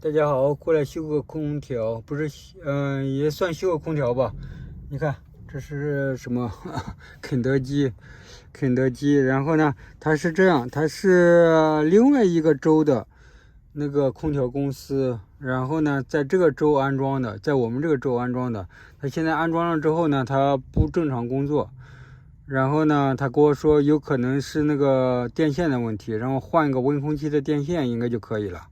大家好，过来修个空调，不是，也算修个空调吧。你看这是什么？肯德基。然后呢，它是这样，它是另外一个州的那个空调公司，然后呢，在这个州安装的，在我们这个州安装的。它现在安装了之后呢，它不正常工作。然后呢，他跟我说有可能是那个电线的问题，然后换一个温空气的电线应该就可以了。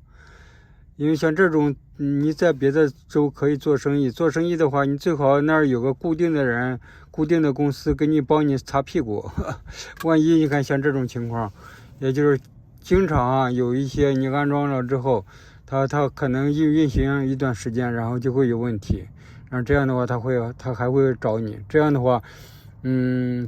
因为像这种你在别的州可以做生意，做生意的话，你最好那儿有个固定的人、固定的公司给你帮你擦屁股。万一你看像这种情况，也就是经常有一些你安装了之后，它可能运行一段时间，然后就会有问题。然后这样的话，他还会找你。这样的话，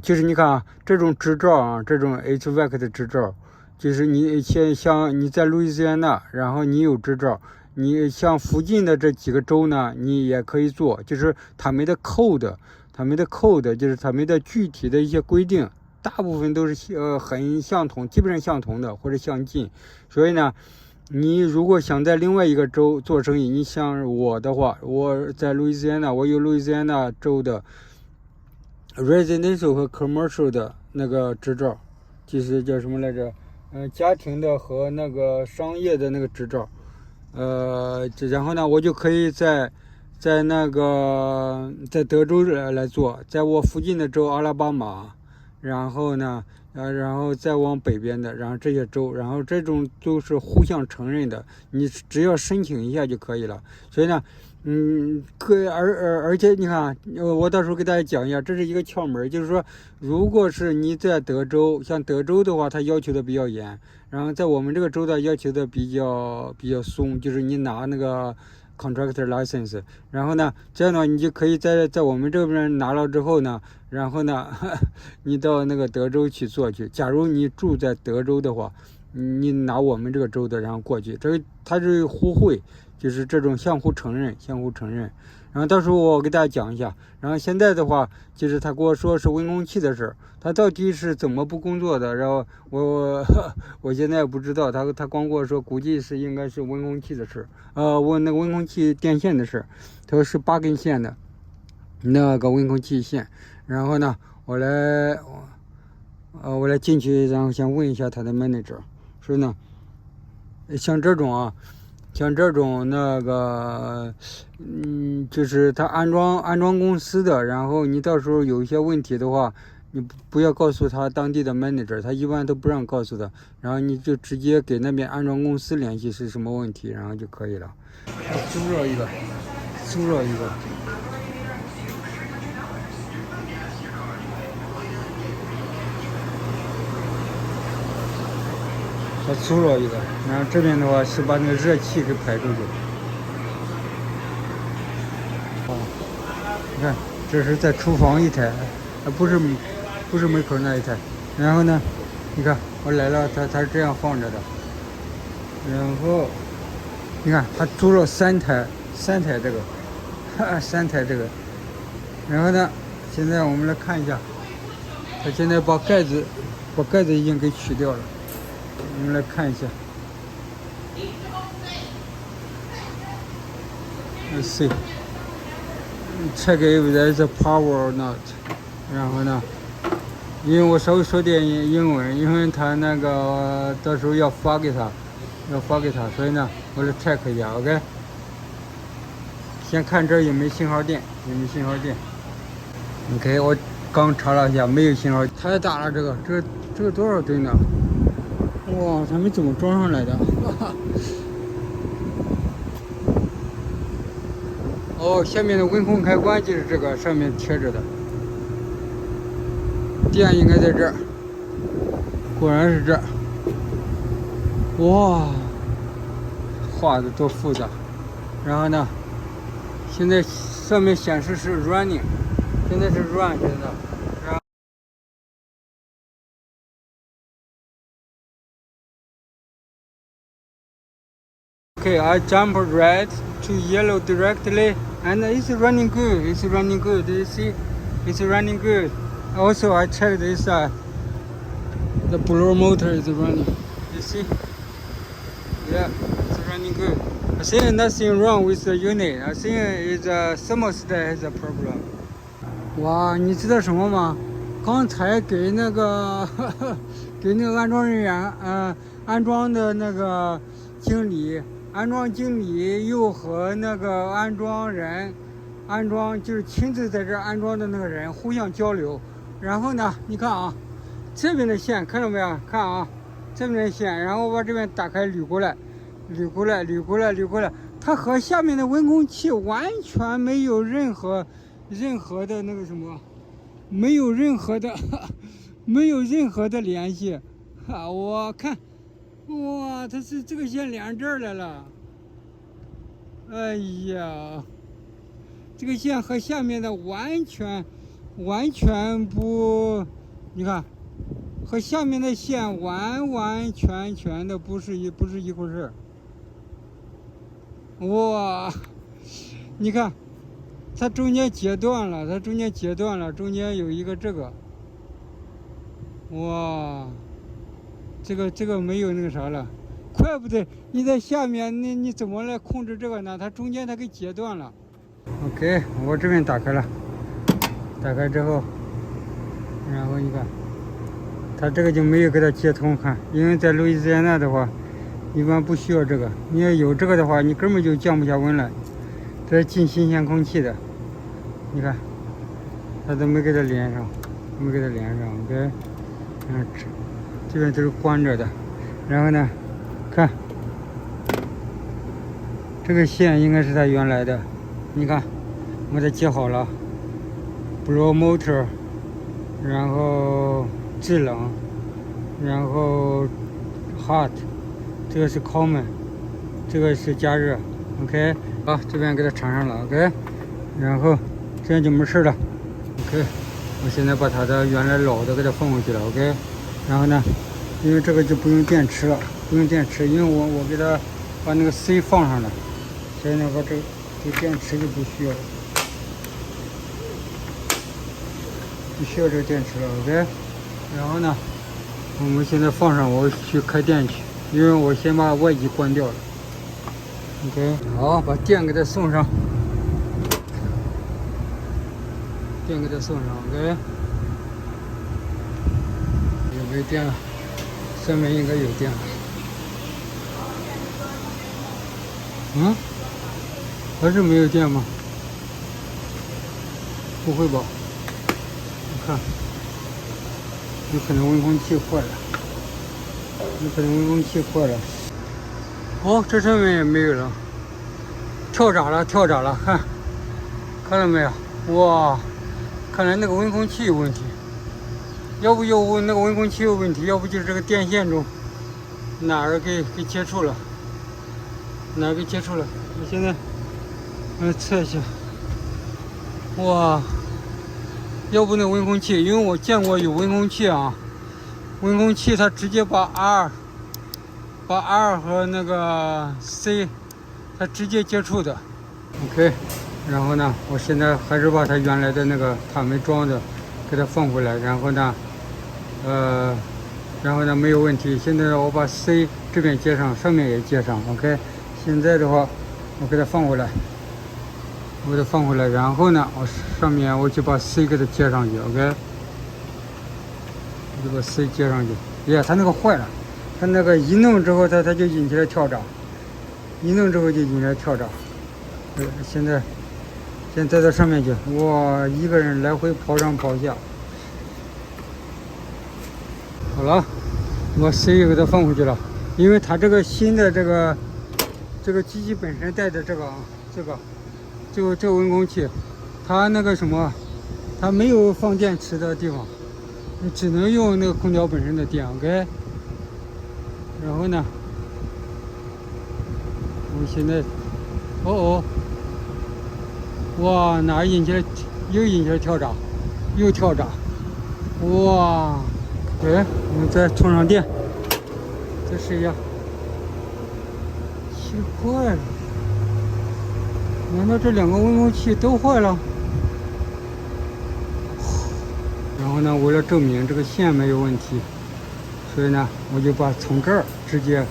就是你看这种执照这种 HVAC 的执照。就是你像你在路易斯安那，然后你有执照，你像附近的这几个州呢，你也可以做，就是他们的 code，就是他们的具体的一些规定，大部分都是很相同，基本上相同的或者相近。所以呢，你如果想在另外一个州做生意，你像我的话，我在路易斯安那，我有路易斯安那州的 residential 和 commercial 的那个执照，就是叫什么来着？家庭的和那个商业的那个执照，然后呢，我就可以在德州来做，在我附近的州阿拉巴马，然后呢，然后再往北边的，然后这些州，然后这种都是互相承认的，你只要申请一下就可以了。所以呢，而且你看，我到时候给大家讲一下，这是一个窍门，就是说，如果是你在德州，像德州的话，它要求的比较严，然后在我们这个州的要求的比较松，就是你拿那个 contractor license， 然后呢，这样的话你就可以在我们这边拿了之后呢，然后呢，你到那个德州去做去。假如你住在德州的话，你拿我们这个州的，然后过去，它是互惠。就是这种相互承认，然后到时候我给大家讲一下。然后现在的话，就是他跟我说是温空气的事儿，他到底是怎么不工作的？然后我现在也不知道，他光跟我说，估计是应该是温空气的事儿，问那个温空气电线的事儿，他说是8根线的那个温空气线。然后呢，我来进去，然后先问一下他的 manager， 说呢，像这种那个，就是他安装公司的，然后你到时候有一些问题的话，你不要告诉他当地的 manager， 他一般都不让告诉他，然后你就直接给那边安装公司联系是什么问题，然后就可以了。租了一个。他租了一个，然后这边的话是把那个热气给排出去。你看，这是在厨房一台，不是门口那一台。然后呢，你看我来了，它是这样放着的。然后你看他租了三台这个，3台这个。然后呢，现在我们来看一下，他现在把盖子已经给取掉了。我们来看一下。Let's see. Check if there's a power or not. 然后呢，因为我稍微说点英文，因为他那个到时候要发给他，所以呢，我来 check 一下 ，OK。先看这儿有没有信号电。OK， 我刚查了一下，没有信号。太大了，这个多少吨呢？哇，他们怎么装上来的？哦，下面的温控开关就是这个上面贴着的，电应该在这儿，果然是这儿。哇，画的多复杂。然后呢，现在上面显示是 running， 现在是 run 着的。Okay, I jump red to yellow directly, and it's running good. Do you see? It's running good. Also, I checked this side. The blower motor is running. You see? Yeah, it's running. running good. I think nothing wrong with the unit. I think it's a thermostat has a problem. 哇，你知道什么吗？刚才给那个给那个安装人员，安装的那个经理，安装经理又和那个安装人，安装就是亲自在这安装的那个人互相交流。然后呢，你看啊，这边的线看到没有？看啊，这边的线，然后把这边打开捋过来，捋过来，捋过来，捋过来，它和下面的温空气完全没有任何的那个什么。没有任何的联系，我看，哇，它是这个线连这儿来了，哎呀，这个线和下面的完全不，你看，和下面的线完全的不是一回事，哇，你看。它中间截断了，中间有一个这个，哇，这个没有那个啥了，怪不得你在下面，你怎么来控制这个呢？它中间它给截断了。OK， 我这边打开了，打开之后，然后你看，它这个就没有给它接通，看，因为在路易斯安那的话，一般不需要这个，你要有这个的话，你根本就降不下温来。这是进新鲜空气的，你看，它都没给它连上，OK， 这边都是关着的，然后呢，看，这个线应该是它原来的，你看，我给它接好了 ，Blow motor， 然后制冷，然后 hot， 这个是 common， 这个是加热 ，OK。好，这边给它缠上了 ，OK， 然后这样就没事了 ，OK。我现在把它的原来老的给它放回去了 ，OK。然后呢，因为这个就不用电池了，因为我给它把那个 C 放上了，所以呢，把这个电池就不需要了，不需要这个电池了 ，OK。然后呢，我们现在放上，我去开电去，因为我先把外机关掉了。OK， 好，把电给它送上，OK。有没有电了？上面应该有电了。嗯？还是没有电吗？不会吧？你看，有可能温空气坏了。哦，这上面也没有了，跳闸了，看到没有？哇，看来那个温空气有问题，要不就那个温空气有问题，要不就是这个电线中哪儿给接触了，我现在测一下，哇，要不那温空气，因为我见过有温空气啊，温空气它直接把 R 和那个 C 它直接接触的 ，OK。然后呢，我现在还是把它原来的那个他没装的给它放回来，然后呢没有问题。现在我把 C 这边接上，上面也接上 ，OK。现在的话，我给它放回来，然后呢，上面我就把 C 给它接上去 ，OK。我就把 C 接上去，它那个坏了。它那个一弄之后，它就引起来跳闸，现在带到上面去，哇，一个人来回跑上跑下。好了，我 C 又给它放回去了，因为它这个新的这个机器本身带的这个温空气，它那个什么，它没有放电池的地方，你只能用那个空调本身的电 ，OK。然后呢，我现在，哇，哪儿又引起来跳闸，哇，我们再充上电，再试一下，奇怪了，难道这两个温空气都坏了？然后呢，为了证明这个线没有问题，所以呢，我就把从这儿直接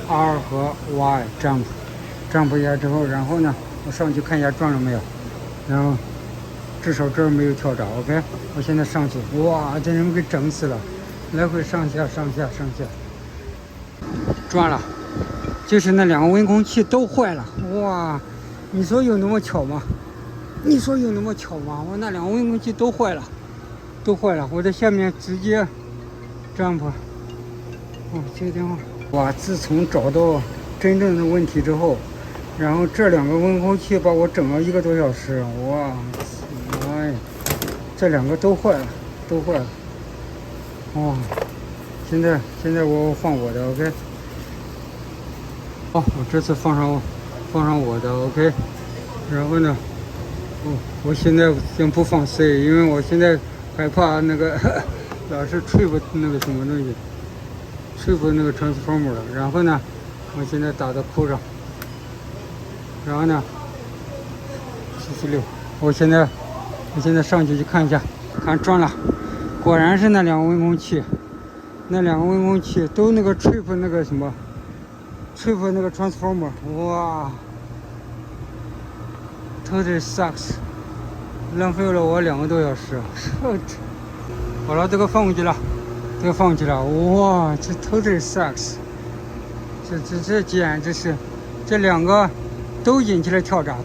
R 和 Y jump 一下之后，然后呢，我上去看一下转了没有，然后至少这儿没有跳闸。OK， 我现在上去，哇，这人给整死了，来回上下，转了，就是那2个温空气都坏了，哇，你说有那么巧吗？我那2个温空气都坏了，我在下面直接 jump。接个电话。哇，自从找到真正的问题之后，然后这2个温空气把我整了1个多小时，哇，哎，这2个都坏了，哇，现在我放我的 OK。我这次放上我的 OK， 然后呢，我现在先不放 C， 因为我现在害怕那个老是trip那个什么东西，trip那个 transformer 了。然后呢，我现在打到库上，然后呢，76，我现在上去看一下，看转了，果然是那2个温空气，都那个 trip 那个什么。trip 那个 transformer， 哇 ，totally sucks， 浪费了我2个多小时。好了，这个放回去了，哇，这 totally sucks， 这简直是，这2个都引起了跳闸，